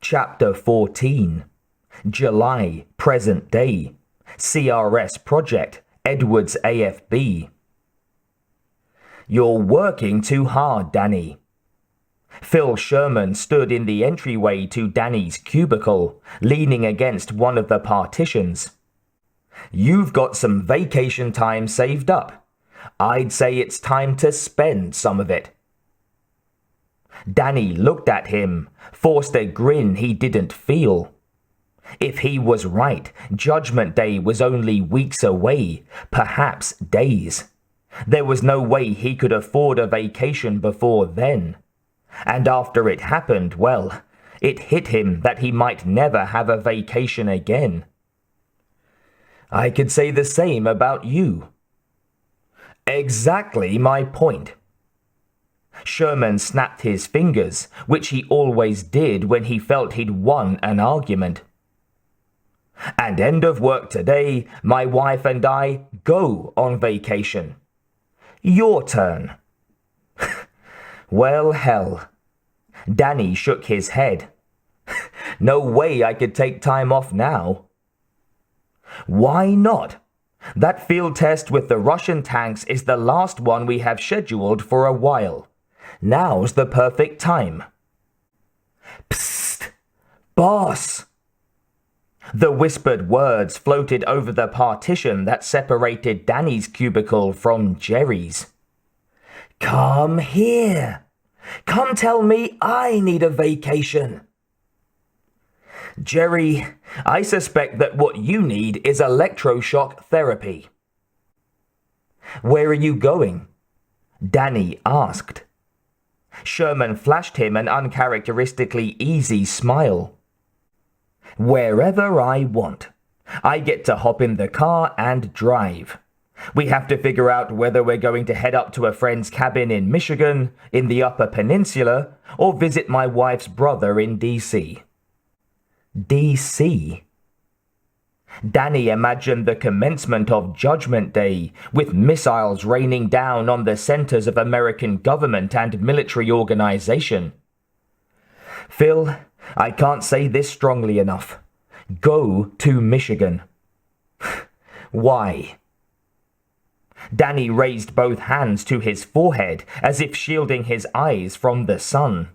Chapter 14. July, present day. CRS project, Edwards AFB. You're working too hard, Danny. Phil Sherman stood in the entryway to Danny's cubicle, leaning against one of the partitions. You've got some vacation time saved up. I'd say it's time to spend some of it. Danny looked at him, forced a grin he didn't feel. If he was right, Judgment Day was only weeks away, perhaps days. There was no way he could afford a vacation before then. And after it happened, well, it hit him that he might never have a vacation again. I could say the same about you. Exactly my point. Sherman snapped his fingers, which he always did when he felt he'd won an argument. And end of work today, my wife and I go on vacation. Your turn. Well, hell. Danny shook his head. No way I could take time off now. Why not? That field test with the Russian tanks is the last one we have scheduled for a while. Now's the perfect time. Psst! Boss! The whispered words floated over the partition that separated Danny's cubicle from Jerry's. Come here. Come tell me I need a vacation. Jerry, I suspect that what you need is electroshock therapy. Where are you going? Danny asked. Sherman flashed him an uncharacteristically easy smile. Wherever I want. I get to hop in the car and drive. We have to figure out whether we're going to head up to a friend's cabin in Michigan, in the Upper Peninsula, or visit my wife's brother in D.C. D.C.? Danny imagined the commencement of Judgment Day, with missiles raining down on the centers of American government and military organization. Phil, I can't say this strongly enough. Go to Michigan. Why? Danny raised both hands to his forehead, as if shielding his eyes from the sun.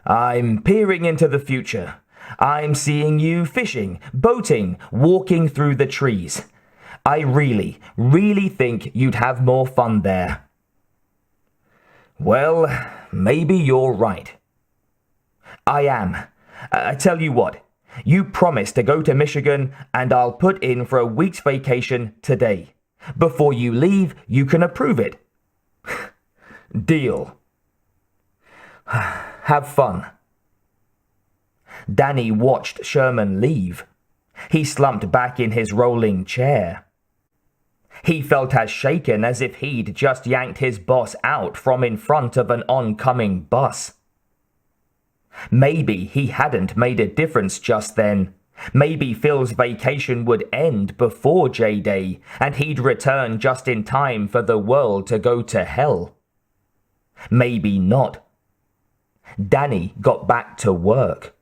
I'm peering into the future. I'm seeing you fishing, boating, walking through the trees. I really, really think you'd have more fun there. Well, maybe you're right. I am. I tell you what, you promise to go to Michigan and I'll put in for a week's vacation today. Before you leave, you can approve it. Deal. Have fun. Danny watched Sherman leave. He slumped back in his rolling chair. He felt as shaken as if he'd just yanked his boss out from in front of an oncoming bus. Maybe he hadn't made a difference just then. Maybe Phil's vacation would end before J-Day, and he'd return just in time for the world to go to hell. Maybe not. Danny got back to work.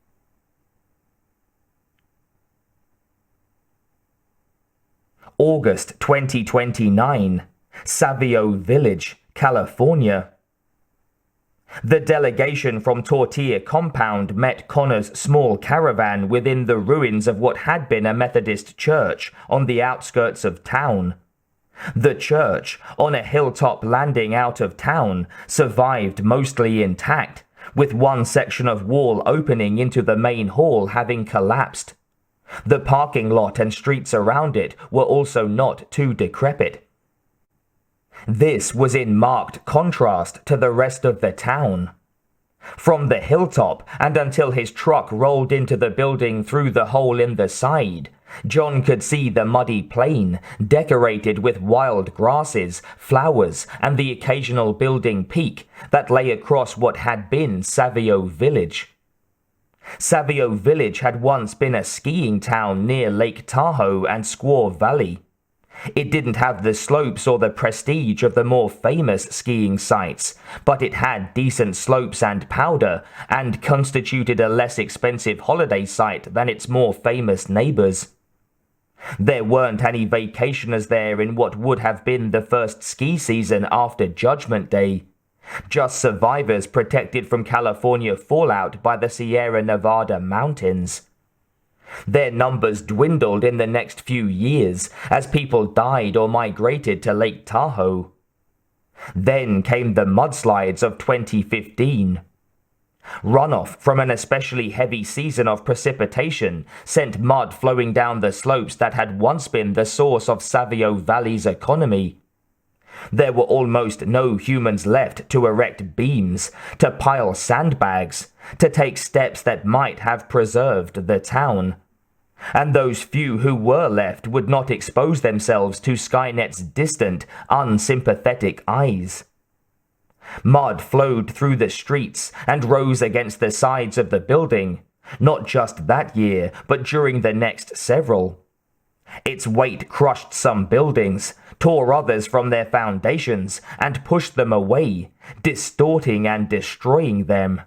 August 2029, Savio Village, California. The delegation from Tortilla Compound met Connor's small caravan within the ruins of what had been a Methodist church on the outskirts of town. The church, on a hilltop landing out of town, survived mostly intact, with one section of wall opening into the main hall having collapsed. The parking lot and streets around it were also not too decrepit. This was in marked contrast to the rest of the town. From the hilltop and until his truck rolled into the building through the hole in the side, John could see the muddy plain, decorated with wild grasses, flowers, and the occasional building peak that lay across what had been Savio Village. Savio Village had once been a skiing town near Lake Tahoe and Squaw Valley. It didn't have the slopes or the prestige of the more famous skiing sites, but it had decent slopes and powder, and constituted a less expensive holiday site than its more famous neighbors. There weren't any vacationers there in what would have been the first ski season after Judgment Day. Just survivors protected from California fallout by the Sierra Nevada mountains. Their numbers dwindled in the next few years as people died or migrated to Lake Tahoe. Then came the mudslides of 2015. Runoff from an especially heavy season of precipitation sent mud flowing down the slopes that had once been the source of Savio Valley's economy. There were almost no humans left to erect beams, to pile sandbags, to take steps that might have preserved the town. And those few who were left would not expose themselves to Skynet's distant, unsympathetic eyes. Mud flowed through the streets and rose against the sides of the building, not just that year, but during the next several. Its weight crushed some buildings, tore others from their foundations, and pushed them away, distorting and destroying them.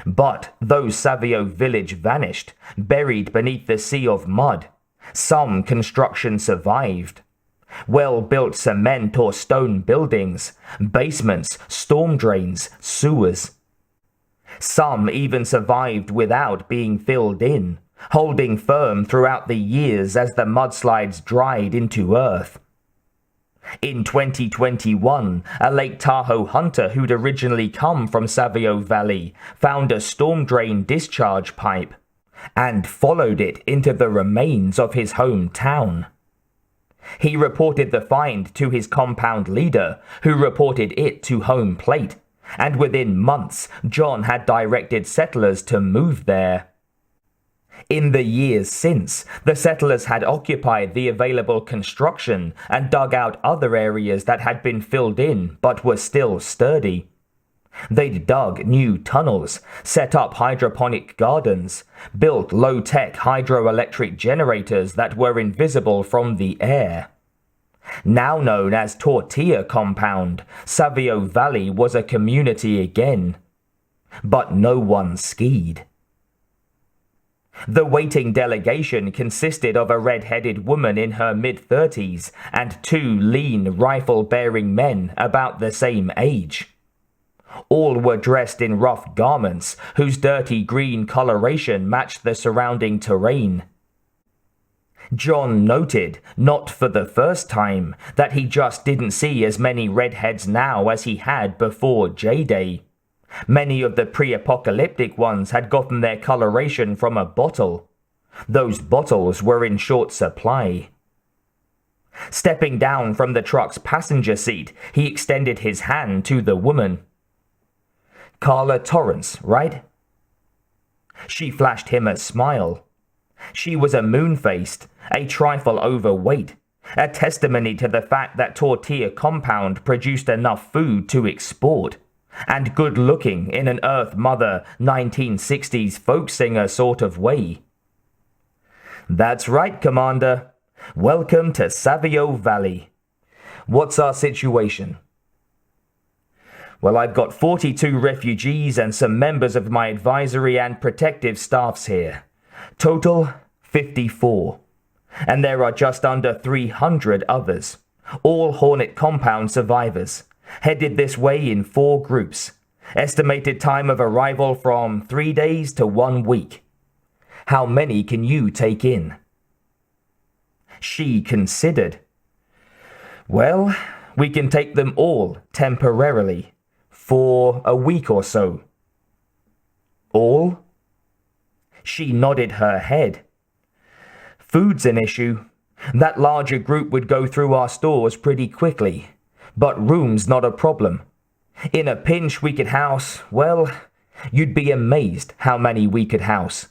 But though Savio Village vanished, buried beneath the sea of mud, some construction survived. Well-built cement or stone buildings, basements, storm drains, sewers. Some even survived without being filled in, holding firm throughout the years as the mudslides dried into earth. In 2021, a Lake Tahoe hunter who'd originally come from Savio Valley found a storm drain discharge pipe and followed it into the remains of his hometown. He reported the find to his compound leader, who reported it to home plate, and within months, John had directed settlers to move there. In the years since, the settlers had occupied the available construction and dug out other areas that had been filled in but were still sturdy. They'd dug new tunnels, set up hydroponic gardens, built low-tech hydroelectric generators that were invisible from the air. Now known as Tortilla Compound, Savio Valley was a community again. But no one skied. The waiting delegation consisted of a red-headed woman in her mid-30s and two lean, rifle-bearing men about the same age. All were dressed in rough garments whose dirty green coloration matched the surrounding terrain. John noted, not for the first time, that he just didn't see as many redheads now as he had before J-Day. Many of the pre-apocalyptic ones had gotten their coloration from a bottle. Those bottles were in short supply. Stepping down from the truck's passenger seat, he extended his hand to the woman. "Carla Torrance, right?" She flashed him a smile. She was a moon-faced, a trifle overweight, a testimony to the fact that Tortilla Compound produced enough food to export, and good-looking in an Earth Mother 1960s folk singer sort of way. "That's right, Commander. Welcome to Savio Valley. What's our situation?" "Well, I've got 42 refugees and some members of my advisory and protective staffs here. Total, 54. And there are just under 300 others, all Hornet Compound survivors, headed this way in 4 groups. Estimated time of arrival from 3 days to 1 week. How many can you take in?" She considered. "Well, we can take them all temporarily, for a week or so." "All?" She nodded her head. "Food's an issue. That larger group would go through our stores pretty quickly, but room's not a problem. In a pinch we could house, well, you'd be amazed how many we could house.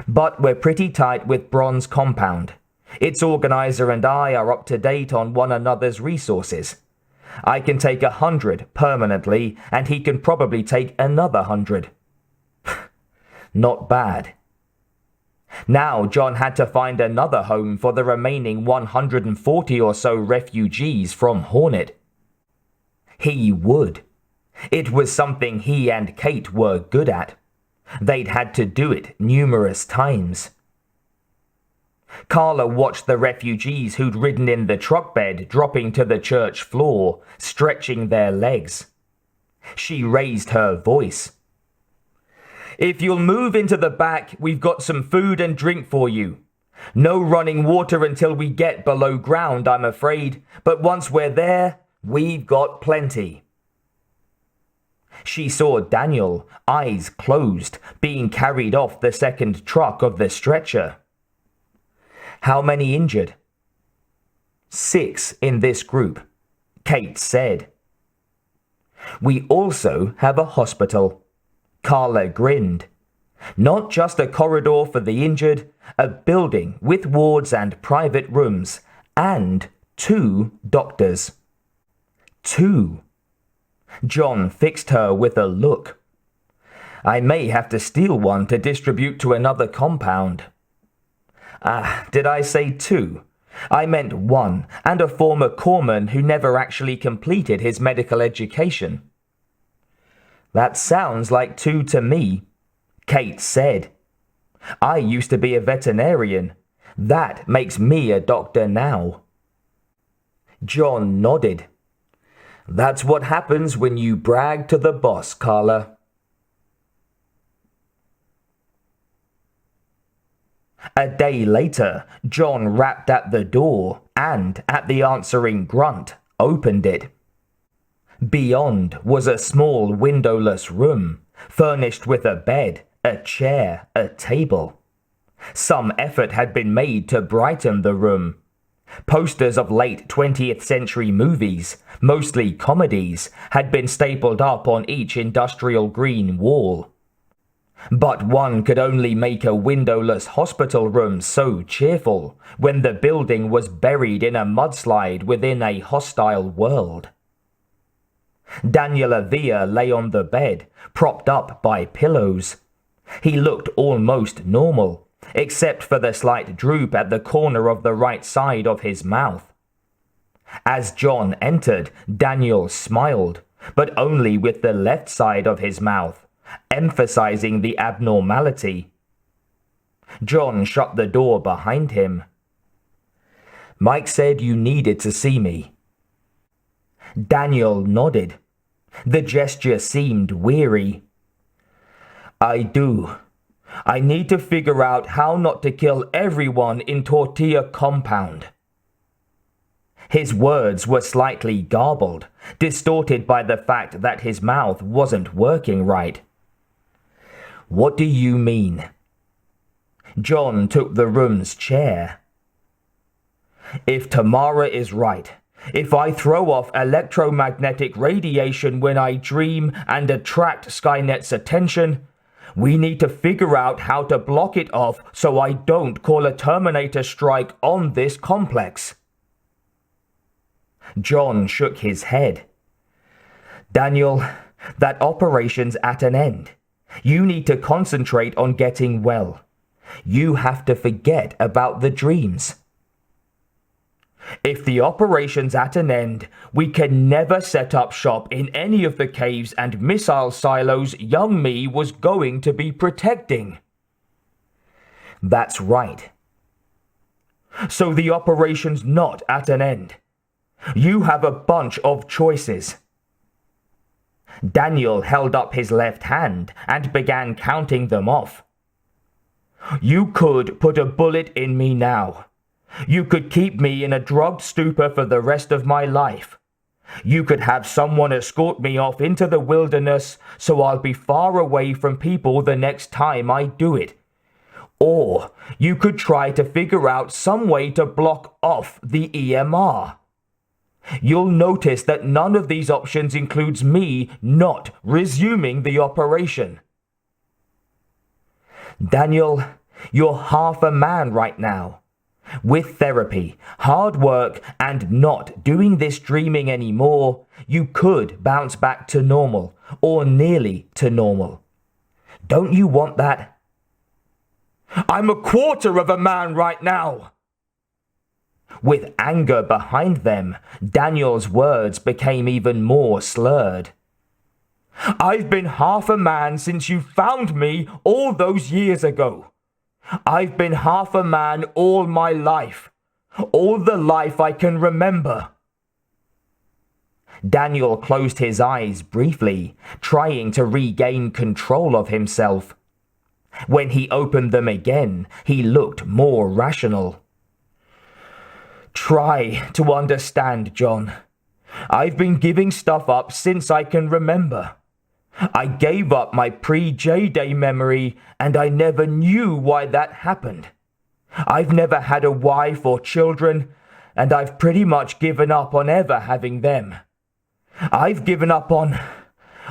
But we're pretty tight with Bronze Compound. Its organizer and I are up to date on one another's resources. I can take 100 permanently, and he can probably take another 100. Not bad." Now John had to find another home for the remaining 140 or so refugees from Hornet. He would. It was something he and Kate were good at. They'd had to do it numerous times. Carla watched the refugees who'd ridden in the truck bed dropping to the church floor, stretching their legs. She raised her voice. "If you'll move into the back, we've got some food and drink for you. No running water until we get below ground, I'm afraid, but once we're there, we've got plenty." She saw Daniel, eyes closed, being carried off the second truck of the stretcher. "How many injured?" "6 in this group," Kate said. "We also have a hospital." Carla grinned. "Not just a corridor for the injured, a building with wards and private rooms, and 2 doctors." 2. John fixed her with a look. "I may have to steal one to distribute to another compound." Did I say 2? I meant 1, and a former corpsman who never actually completed his medical education." "That sounds like 2 to me," Kate said. "I used to be a veterinarian. That makes me a doctor now." John nodded. "That's what happens when you brag to the boss, Carla." A day later, John rapped at the door and, at the answering grunt, opened it. Beyond was a small windowless room, furnished with a bed, a chair, a table. Some effort had been made to brighten the room. Posters of late 20th century movies, mostly comedies, had been stapled up on each industrial green wall. But one could only make a windowless hospital room so cheerful when the building was buried in a mudslide within a hostile world. Daniel Avila lay on the bed, propped up by pillows. He looked almost normal, except for the slight droop at the corner of the right side of his mouth. As John entered, Daniel smiled, but only with the left side of his mouth, emphasizing the abnormality. John shut the door behind him. "Mike said you needed to see me." Daniel nodded. The gesture seemed weary. "I do. I need to figure out how not to kill everyone in Tortilla Compound." His words were slightly garbled, distorted by the fact that his mouth wasn't working right. "What do you mean?" John took the room's chair. "If Tamara is right, if I throw off electromagnetic radiation when I dream and attract Skynet's attention, we need to figure out how to block it off so I don't call a Terminator strike on this complex." John shook his head. "Daniel, that operation's at an end. You need to concentrate on getting well. You have to forget about the dreams." "If the operation's at an end, we can never set up shop in any of the caves and missile silos young me was going to be protecting." "That's right." "So the operation's not at an end. You have a bunch of choices." Daniel held up his left hand and began counting them off. "You could put a bullet in me now. You could keep me in a drugged stupor for the rest of my life. You could have someone escort me off into the wilderness so I'll be far away from people the next time I do it. Or you could try to figure out some way to block off the EMR. You'll notice that none of these options includes me not resuming the operation." "Daniel, you're half a man right now. With therapy, hard work, and not doing this dreaming anymore, you could bounce back to normal, or nearly to normal. Don't you want that?" I'm a quarter of a man right now. With anger behind them, Daniel's words became even more slurred. I've been half a man since you found me all those years ago. I've been half a man all my life. All the life I can remember. Daniel closed his eyes briefly, trying to regain control of himself. When he opened them again, he looked more rational. Try to understand, John. I've been giving stuff up since I can remember. I gave up my pre-J-Day memory, and I never knew why that happened. I've never had a wife or children, and I've pretty much given up on ever having them. I've given up on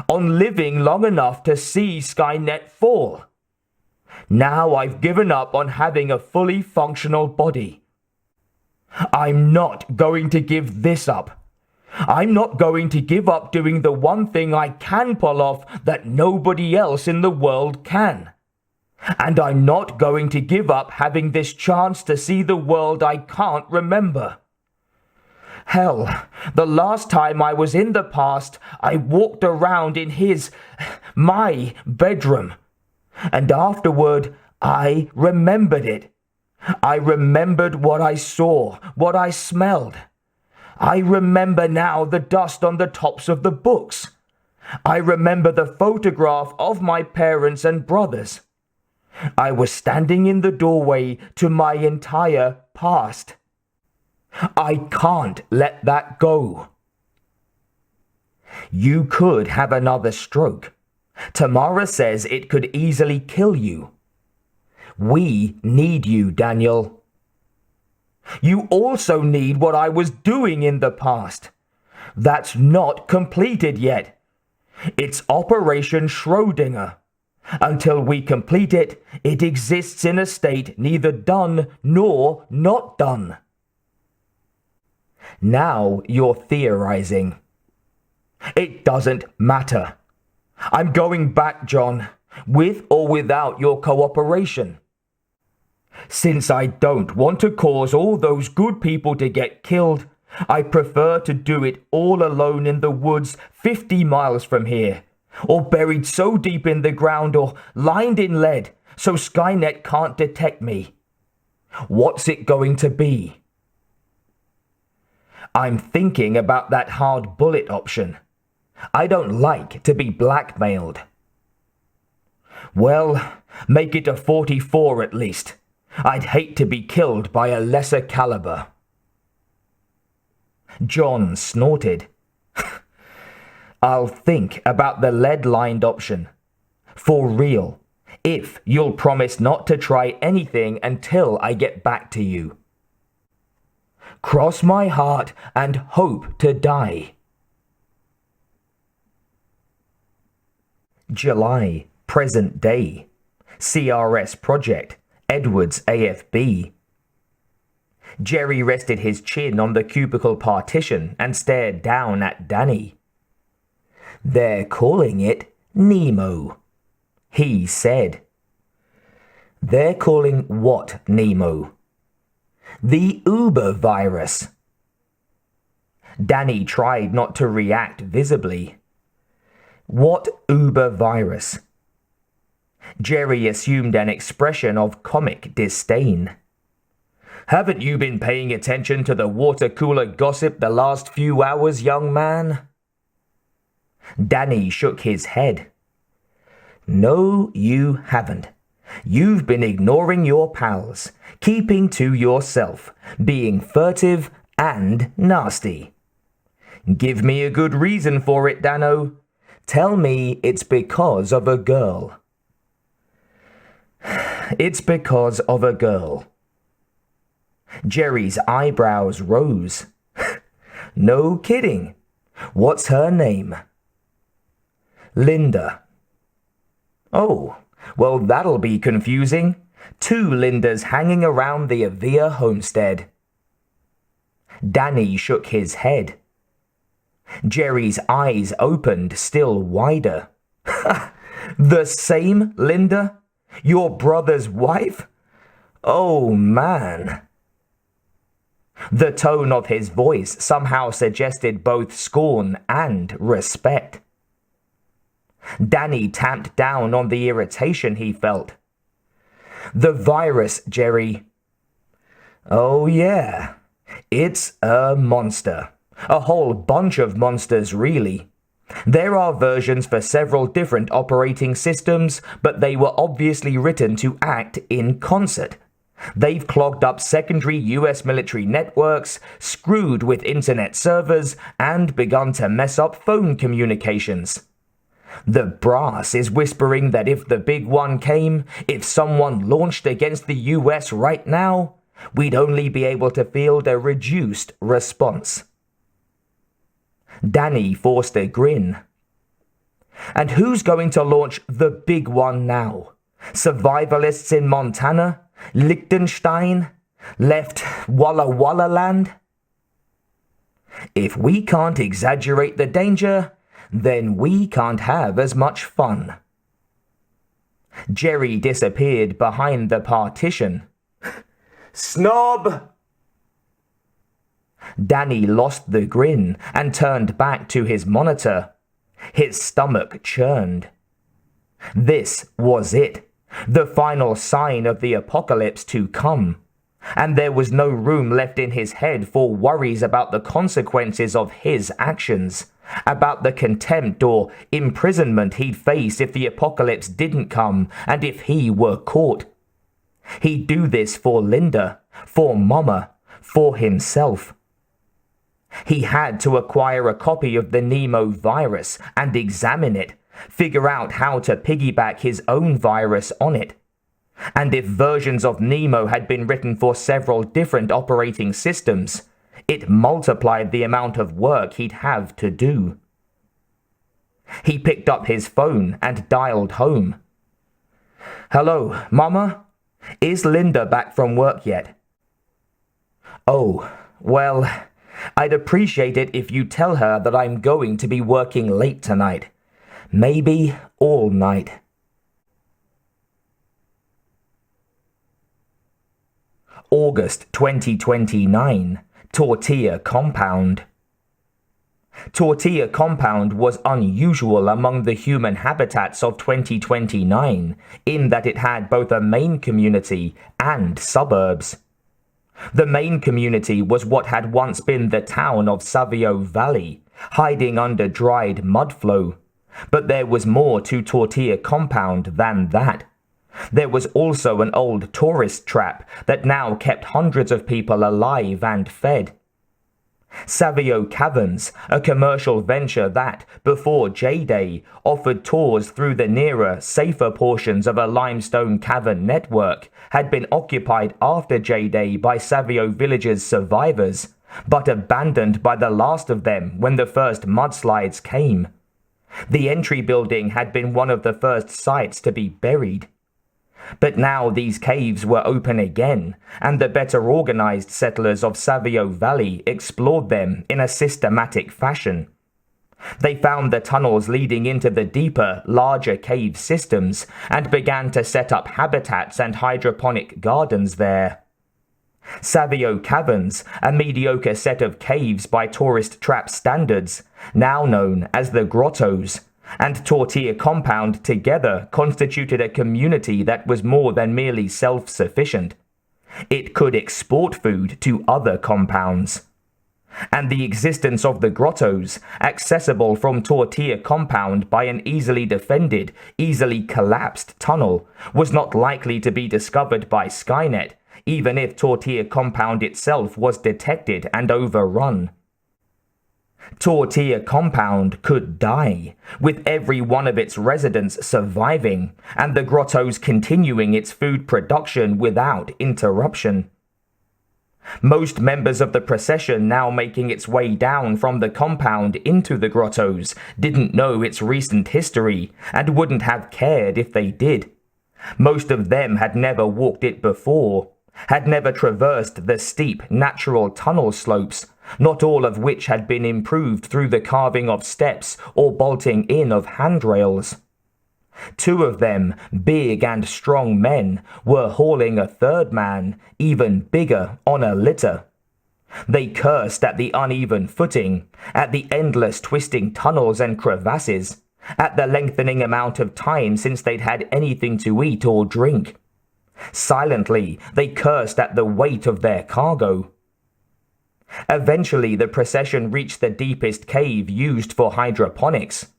living long enough to see Skynet fall. Now I've given up on having a fully functional body. I'm not going to give this up. I'm not going to give up doing the one thing I can pull off that nobody else in the world can. And I'm not going to give up having this chance to see the world I can't remember. Hell, the last time I was in the past, I walked around in my bedroom. And afterward, I remembered it. I remembered what I saw, what I smelled. I remember now the dust on the tops of the books. I remember the photograph of my parents and brothers. I was standing in the doorway to my entire past. I can't let that go. You could have another stroke. Tamara says it could easily kill you. We need you, Daniel. You also need what I was doing in the past. That's not completed yet. It's Operation Schrödinger. Until we complete it, it exists in a state neither done nor not done. Now you're theorizing. It doesn't matter. I'm going back, John, with or without your cooperation. Since I don't want to cause all those good people to get killed, I prefer to do it all alone in the woods 50 miles from here, or buried so deep in the ground or lined in lead so Skynet can't detect me. What's it going to be? I'm thinking about that hard bullet option. I don't like to be blackmailed. Well, make it a 44 at least. I'd hate to be killed by a lesser caliber. John snorted. I'll think about the lead-lined option. For real. If you'll promise not to try anything until I get back to you. Cross my heart and hope to die. July, present day. CRS project, Edwards AFB. Jerry rested his chin on the cubicle partition and stared down at Danny. They're calling it Nemo, he said. They're calling what Nemo? The Uber virus. Danny tried not to react visibly. What Uber virus? Jerry assumed an expression of comic disdain. Haven't you been paying attention to the water cooler gossip the last few hours, young man? Danny shook his head. No, you haven't. You've been ignoring your pals, keeping to yourself, being furtive and nasty. Give me a good reason for it, Dano. Tell me it's because of a girl. It's because of a girl. Jerry's eyebrows rose. No kidding. What's her name? Linda. Oh, well, that'll be confusing. 2 Lindas hanging around the Avila homestead. Danny shook his head. Jerry's eyes opened still wider. The same Linda? Your brother's wife? Oh, man. The tone of his voice somehow suggested both scorn and respect. Danny tamped down on the irritation he felt. The virus, Jerry. Oh, yeah. It's a monster. A whole bunch of monsters, really. There are versions for several different operating systems, but they were obviously written to act in concert. They've clogged up secondary US military networks, screwed with internet servers, and begun to mess up phone communications. The brass is whispering that if the big one came, if someone launched against the US right now, we'd only be able to field a reduced response. Danny forced a grin. And who's going to launch the big one now? Survivalists in Montana? Liechtenstein? Left Walla Walla land? If we can't exaggerate the danger, then we can't have as much fun. Jerry disappeared behind the partition. Snob! Danny lost the grin and turned back to his monitor. His stomach churned. This was it, the final sign of the apocalypse to come. And there was no room left in his head for worries about the consequences of his actions, about the contempt or imprisonment he'd face if the apocalypse didn't come and if he were caught. He'd do this for Linda, for Mama, for himself. He had to acquire a copy of the Nemo virus and examine it, figure out how to piggyback his own virus on it. And if versions of Nemo had been written for several different operating systems, it multiplied the amount of work he'd have to do. He picked up his phone and dialed home. Hello, Mama? Is Linda back from work yet? Oh, well, I'd appreciate it if you tell her that I'm going to be working late tonight. Maybe all night. August 2029, Tortilla Compound. Tortilla Compound was unusual among the human habitats of 2029 in that it had both a main community and suburbs. The main community was what had once been the town of Savio Valley, hiding under dried mudflow. But there was more to Tortilla Compound than that. There was also an old tourist trap that now kept hundreds of people alive and fed. Savio Caverns, a commercial venture that, before J-Day, offered tours through the nearer, safer portions of a limestone cavern network, had been occupied after J-Day by Savio Village's survivors, but abandoned by the last of them when the first mudslides came. The entry building had been one of the first sites to be buried. But now these caves were open again, and the better organized settlers of Savio Valley explored them in a systematic fashion. They found the tunnels leading into the deeper, larger cave systems, and began to set up habitats and hydroponic gardens there. Savio Caverns, a mediocre set of caves by tourist trap standards, now known as the Grottos, and Tortilla Compound together constituted a community that was more than merely self-sufficient. It could export food to other compounds. And the existence of the Grottos, accessible from Tortilla Compound by an easily defended, easily collapsed tunnel, was not likely to be discovered by Skynet, even if Tortilla Compound itself was detected and overrun. Tortilla Compound could die, with every one of its residents surviving, and the Grottos continuing its food production without interruption. Most members of the procession now making its way down from the compound into the Grottos didn't know its recent history, and wouldn't have cared if they did. Most of them had never walked it before, had never traversed the steep, natural tunnel slopes, not all of which had been improved through the carving of steps or bolting in of handrails. Two of them, big and strong men, were hauling a third man, even bigger, on a litter. They cursed at the uneven footing, at the endless twisting tunnels and crevasses, at the lengthening amount of time since they'd had anything to eat or drink. Silently, they cursed at the weight of their cargo. Eventually, the procession reached the deepest cave used for hydroponics.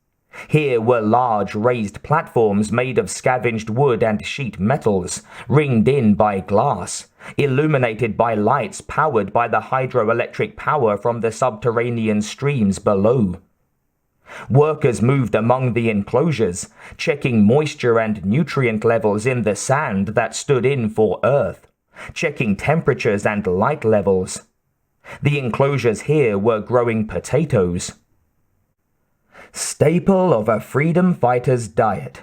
Here were large raised platforms made of scavenged wood and sheet metals, ringed in by glass, illuminated by lights powered by the hydroelectric power from the subterranean streams below. Workers moved among the enclosures, checking moisture and nutrient levels in the sand that stood in for Earth, checking temperatures and light levels. The enclosures here were growing potatoes. "Staple of a freedom fighter's diet,"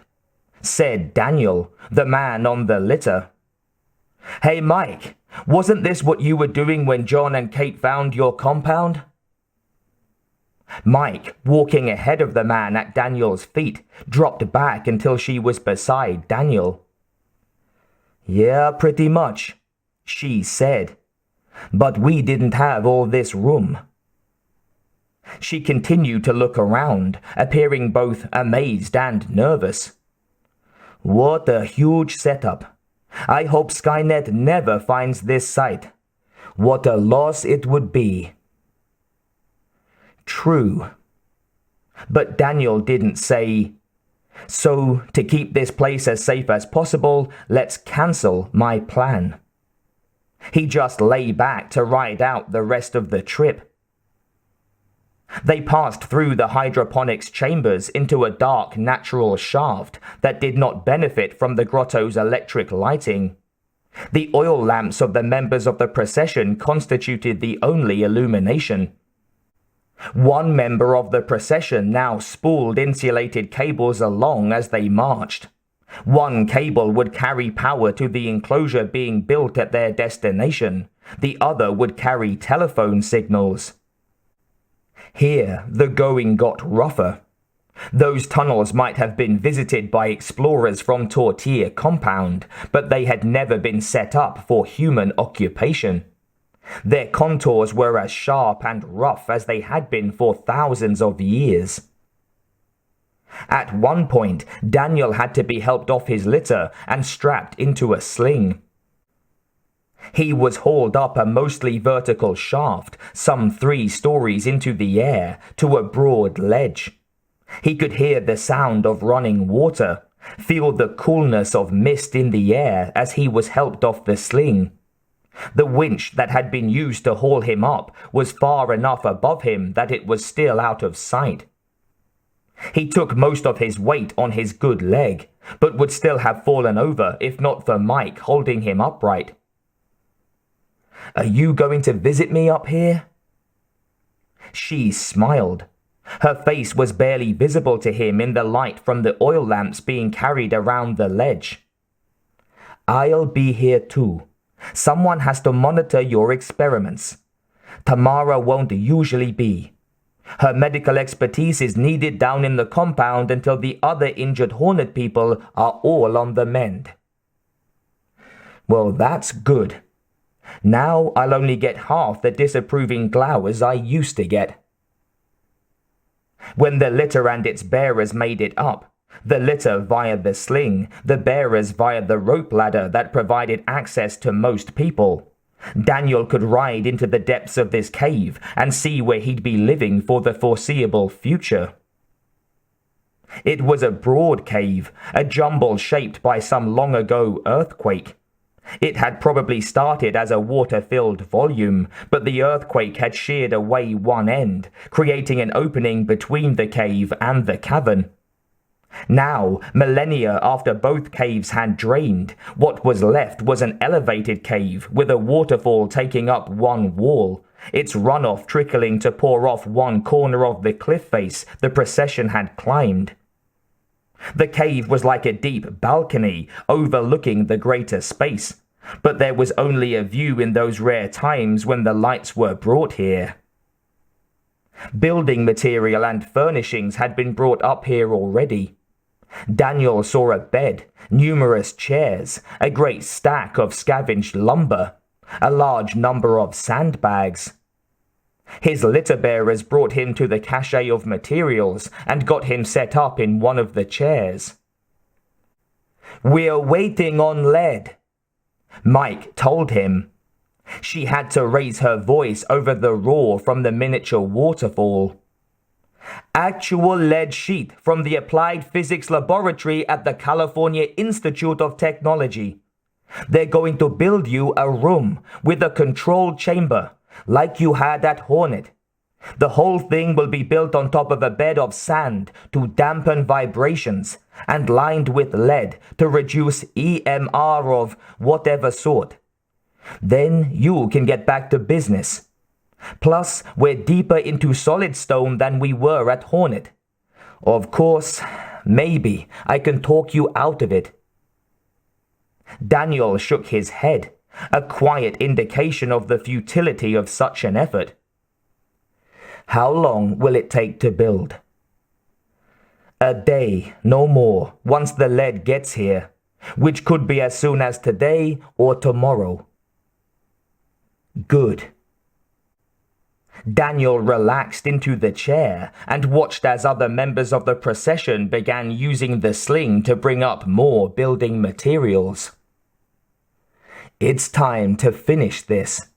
said Daniel, the man on the litter. "Hey Mike, wasn't this what you were doing when John and Kate found your compound?" Mike, walking ahead of the man at Daniel's feet, dropped back until she was beside Daniel. "Yeah, pretty much," she said. "But we didn't have all this room." She continued to look around, appearing both amazed and nervous. "What a huge setup. I hope Skynet never finds this site. What a loss it would be." True. But Daniel didn't say, "So, to keep this place as safe as possible, let's cancel my plan." He just lay back to ride out the rest of the trip. They passed through the hydroponics chambers into a dark natural shaft that did not benefit from the grotto's electric lighting. The oil lamps of the members of the procession constituted the only illumination. One member of the procession now spooled insulated cables along as they marched. One cable would carry power to the enclosure being built at their destination. The other would carry telephone signals. Here, the going got rougher. Those tunnels might have been visited by explorers from Tortilla Compound, but they had never been set up for human occupation. Their contours were as sharp and rough as they had been for thousands of years. At one point, Daniel had to be helped off his litter and strapped into a sling. He was hauled up a mostly vertical shaft, some 3 stories into the air, to a broad ledge. He could hear the sound of running water, feel the coolness of mist in the air as he was helped off the sling. The winch that had been used to haul him up was far enough above him that it was still out of sight. He took most of his weight on his good leg, but would still have fallen over if not for Mike holding him upright. "Are you going to visit me up here?" She smiled. Her face was barely visible to him in the light from the oil lamps being carried around the ledge. "I'll be here too. Someone has to monitor your experiments. Tamara won't usually be. Her medical expertise is needed down in the compound until the other injured Hornet people are all on the mend." "Well, that's good. Now I'll only get half the disapproving glowers I used to get." When the litter and its bearers made it up, the litter via the sling, the bearers via the rope ladder that provided access to most people, Daniel could ride into the depths of this cave and see where he'd be living for the foreseeable future. It was a broad cave, a jumble shaped by some long-ago earthquake. It had probably started as a water-filled volume, but the earthquake had sheared away one end, creating an opening between the cave and the cavern. Now, millennia after both caves had drained, what was left was an elevated cave with a waterfall taking up one wall, its runoff trickling to pour off one corner of the cliff face the procession had climbed. The cave was like a deep balcony overlooking the greater space, but there was only a view in those rare times when the lights were brought here. Building material and furnishings had been brought up here already. Daniel saw a bed, numerous chairs, a great stack of scavenged lumber, a large number of sandbags. His litter bearers brought him to the cache of materials and got him set up in one of the chairs. "We're waiting on lead," Mike told him. She had to raise her voice over the roar from the miniature waterfall. "Actual lead sheet from the Applied Physics Laboratory at the California Institute of Technology. They're going to build you a room with a controlled chamber, like you had at Hornet. The whole thing will be built on top of a bed of sand to dampen vibrations and lined with lead to reduce EMR of whatever sort. Then you can get back to business. Plus, we're deeper into solid stone than we were at Hornet. Of course, maybe I can talk you out of it." Daniel shook his head, a quiet indication of the futility of such an effort. "How long will it take to build?" "A day, no more, once the lead gets here, which could be as soon as today or tomorrow." "Good." Daniel relaxed into the chair and watched as other members of the procession began using the sling to bring up more building materials. "It's time to finish this,"